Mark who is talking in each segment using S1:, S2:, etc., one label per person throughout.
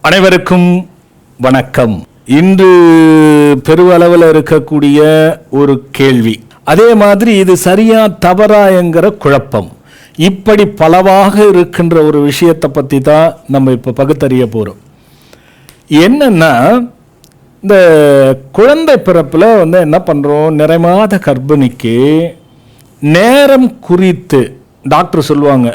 S1: அனைவருக்கும் வணக்கம். இன்று பெருவளவில் இருக்கக்கூடிய ஒரு கேள்வி, அதே மாதிரி இது சரியா தவறா என்கிற குழப்பம், இப்படி பலவாக இருக்கின்ற ஒரு விஷயத்தை பற்றி தான் நம்ம இப்போ பகுத்தறிய போகிறோம். என்னன்னா, இந்த குழந்தை பிறப்பில் என்ன பண்ணுறோம், நிறைமாத கர்ப்பிணிக்கு நேரம் குறித்து டாக்டர் சொல்லுவாங்க,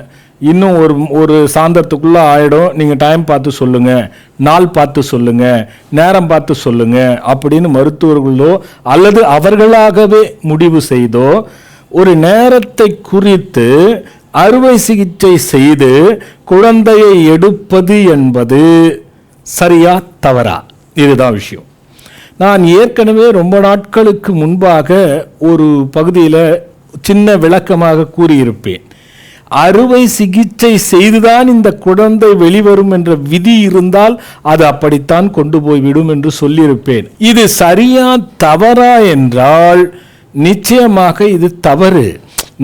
S1: இன்னும் ஒரு சாயந்தரத்துக்குள்ளே ஆகிடும், நீங்கள் டைம் பார்த்து சொல்லுங்கள், நாள் பார்த்து சொல்லுங்கள், நேரம் பார்த்து சொல்லுங்கள் அப்படின்னு மருத்துவர்களோ அல்லது அவர்களாகவே முடிவு செய்தோ ஒரு நேரத்தை குறித்து அறுவை சிகிச்சை செய்து குழந்தையை எடுப்பது என்பது சரியா தவறா? இதுதான் விஷயம். நான் ஏற்கனவே ரொம்ப நாட்களுக்கு முன்பாக ஒரு பகுதியில் சின்ன விளக்கமாக கூறியிருப்பேன். அறுவை சிகிச்சை செய்துதான் இந்த குழந்தை வெளிவரும் என்ற விதி இருந்தால் அது அப்படித்தான் கொண்டு போய்விடும் என்று சொல்லியிருப்பேன். இது சரியா தவறா என்றால் நிச்சயமாக இது தவறு.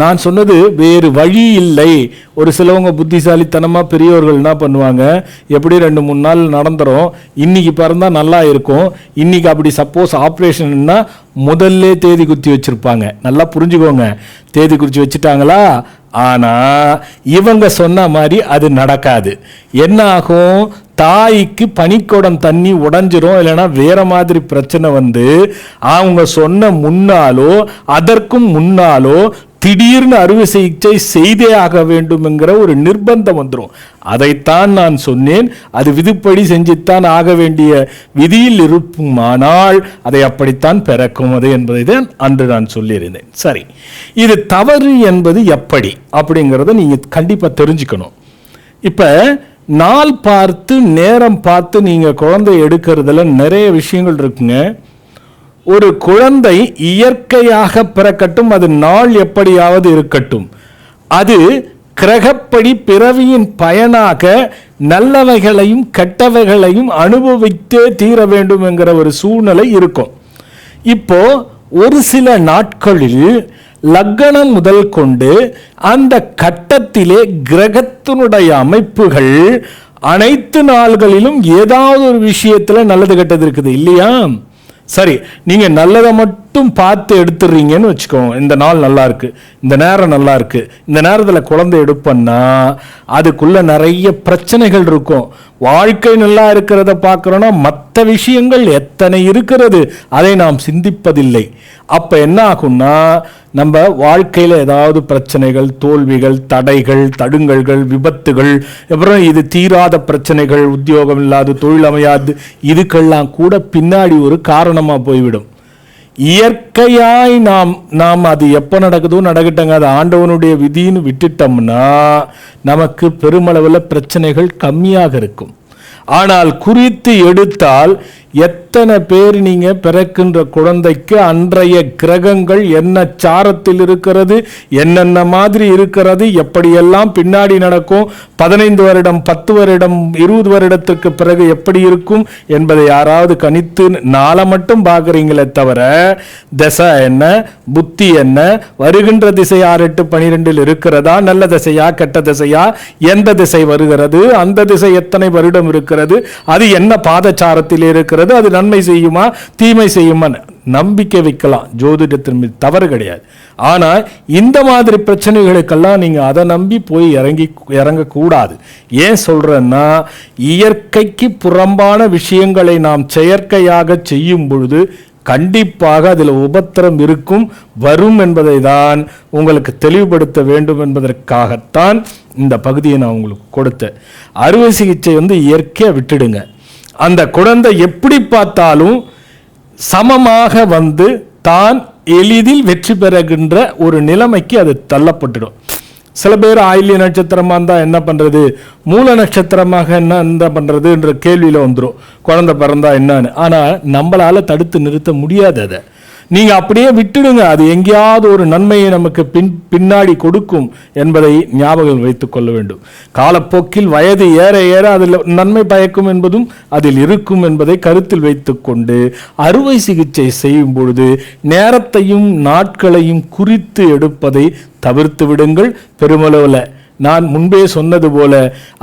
S1: நான் சொன்னது வேறு வழி இல்லை. ஒரு சிலவங்க புத்திசாலித்தனமாக பெரியவர்கள் என்ன பண்ணுவாங்க, எப்படி 2-3 நாள் நடந்துடும், இன்னைக்கு பிறந்தா நல்லா இருக்கும், இன்னைக்கு அப்படி சப்போஸ் ஆப்ரேஷன்னா முதல்ல தேதி குறித்து வச்சுருப்பாங்க. நல்லா புரிஞ்சுக்கோங்க, தேதி குறித்து வச்சுட்டாங்களா? ஆனால் இவங்க சொன்ன மாதிரி அது நடக்காது. என்ன ஆகும், தாய்க்கு பனிக்குடம் தண்ணி உடஞ்சிரும், இல்லைன்னா வேற மாதிரி பிரச்சனை வந்து அவங்க சொன்ன முன்னாலோ அதற்கும் முன்னாலோ திடீர்னு அறுவை சிகிச்சை செய்தே ஆக வேண்டும் என்கிற ஒரு நிர்பந்தம் வந்துடும். அதைத்தான் நான் சொன்னேன், அது விதிப்படி செஞ்சுத்தான் ஆக வேண்டிய விதியில் இருக்குமானால் அதை அப்படித்தான் பிறக்கும் அது என்பதை தான் அன்று நான் சொல்லியிருந்தேன். சரி, இது தவறு என்பது எப்படி அப்படிங்கிறத நீங்கள் கண்டிப்பாக தெரிஞ்சுக்கணும். இப்போ நாள் பார்த்து நேரம் பார்த்து நீங்கள் குழந்தை எடுக்கிறதுல நிறைய விஷயங்கள் இருக்குங்க. ஒரு குழந்தை இயற்கையாக பிறக்கட்டும், அது நாள் எப்படியாவது இருக்கட்டும், அது கிரகப்படி பிறவியின் பயனாக நல்லவைகளையும் கெட்டவைகளையும் அனுபவித்தே தீர வேண்டும் என்கிற ஒரு சூழ்நிலை இருக்கும். இப்போ ஒரு சில நாட்களில் லக்னம் முதல் கொண்டு அந்த கட்டத்திலே கிரகத்தினுடைய அமைப்புகள் அனைத்து நாள்களிலும் ஏதாவது ஒரு விஷயத்தில் நல்லது கெட்டது இருக்குது இல்லையா? சரி, நீங்கள் நல்லதை மட்டும் பார்த்து எடுத்துடுறீங்கன்னு வச்சுக்கோங்க. இந்த நாள் நல்லா இருக்கு, இந்த நேரம் நல்லா இருக்கு, இந்த நேரத்தில் குழந்தை எடுப்பன்னா அதுக்குள்ள நிறைய பிரச்சனைகள் இருக்கும். வாழ்க்கை நல்லா இருக்கிறத பார்க்குறோன்னா மற்ற விஷயங்கள் எத்தனை இருக்கிறது அதை நாம் சிந்திப்பதில்லை. அப்போ என்ன ஆகும்னா, நம்ம வாழ்க்கையில் ஏதாவது பிரச்சனைகள், தோல்விகள், தடைகள், தடுங்கல்கள், விபத்துகள், அப்புறம் இது தீராத பிரச்சனைகள், உத்தியோகம் இல்லாது, தொழில் அமையாது, இதுக்கெல்லாம் கூட பின்னாடி ஒரு காரணமாக போய்விடும். இயற்கையாய் நாம் அது எப்போ நடக்குதோ நடக்கட்டங்க, அது ஆண்டவனுடைய விதின்னு விட்டுட்டோம்னா நமக்கு பெருமளவில் பிரச்சனைகள் கம்மியாக இருக்கும். ஆனால் குறித்து எடுத்தால் எத்தனை பேர் நீங்கள் பிறக்கின்ற குழந்தைக்கு அன்றைய கிரகங்கள் என்ன சாரத்தில் இருக்கிறது, என்னென்ன மாதிரி இருக்கிறது, எப்படியெல்லாம் பின்னாடி நடக்கும், 15 வருடம் 10 வருடம் 20 வருடத்திற்கு பிறகு எப்படி இருக்கும் என்பதை யாராவது கணித்து நாளை மட்டும் பார்க்குறீங்களே தவிர திசை என்ன, புத்தி என்ன, வருகின்ற திசை 6, 8, 12 இருக்கிறதா, நல்ல திசையா கெட்ட திசையா, எந்த திசை வருகிறது, அந்த திசை எத்தனை வருடம் இருக்கிறது, அது என்ன பாதச்சாரத்தில் இருக்கிறது, அது நன்மை செய்யுமா தீமை செய்யுமா, நம்பிக்கை வைக்கலாம், ஜோதிடத்தின் மீது தவறு கிடையாது. ஆனால் இந்த மாதிரி பிரச்சனைகளுக்கெல்லாம் நீங்கள் அதை நம்பி போய் இறங்கக்கூடாது. ஏன் சொல்கிறேன்னா, இயற்கைக்கு புறம்பான விஷயங்களை நாம் செயற்கையாக செய்யும் பொழுது கண்டிப்பாக அதில் உபத்திரம் இருக்கும், வரும் என்பதை தான் உங்களுக்கு தெளிவுபடுத்த வேண்டும் என்பதற்காகத்தான் இந்த பகுதியை நான் உங்களுக்கு கொடுத்தேன். அறுவை சிகிச்சை இயற்கையாக விட்டுடுங்க. அந்த குழந்தை எப்படி பார்த்தாலும் சமமாக தான் எளிதில் வெற்றி பெறுகின்ற ஒரு நிலைமைக்கு அது தள்ளப்பட்டுடும். சில பேர் ஆயில்ய நட்சத்திரமாக இருந்தால் என்ன பண்ணுறது, மூல நட்சத்திரமாக என்ன பண்ணுறது என்ற கேள்வியில் வந்துடும், குழந்தை பிறந்தா என்னன்னு. ஆனால் நம்மளால் தடுத்து நிறுத்த முடியாது. அதை நீங்கள் அப்படியே விட்டுடுங்க, அது எங்கேயாவது ஒரு நன்மையை நமக்கு பின்னாடி கொடுக்கும் என்பதை ஞாபகம் வைத்துக் கொள்ள வேண்டும். காலப்போக்கில் வயது ஏற ஏற அதில் நன்மை பயக்கும் என்பதும் அதில் இருக்கும் என்பதை கருத்தில் வைத்துக்கொண்டு அறுவை சிகிச்சை செய்யும் பொழுது நேரத்தையும் நாட்களையும் குறித்து எடுப்பதை தவிர்த்து விடுங்கள். பெருமளவில் நான் முன்பே சொன்னது போல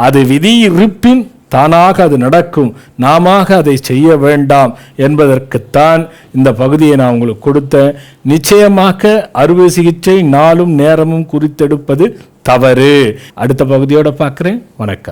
S1: அது விதி இருப்பின் தானாக அது நடக்கும், நாம அதை செய்ய வேண்டாம் என்பதற்குத்தான் இந்த பகுதியை நான் உங்களுக்கு கொடுத்தேன். நிச்சயமாக அறுவை சிகிச்சை நாளும் நேரமும் குறித்தெடுப்பது தவறு. அடுத்த பகுதியோட பார்க்குறேன். வணக்கம்.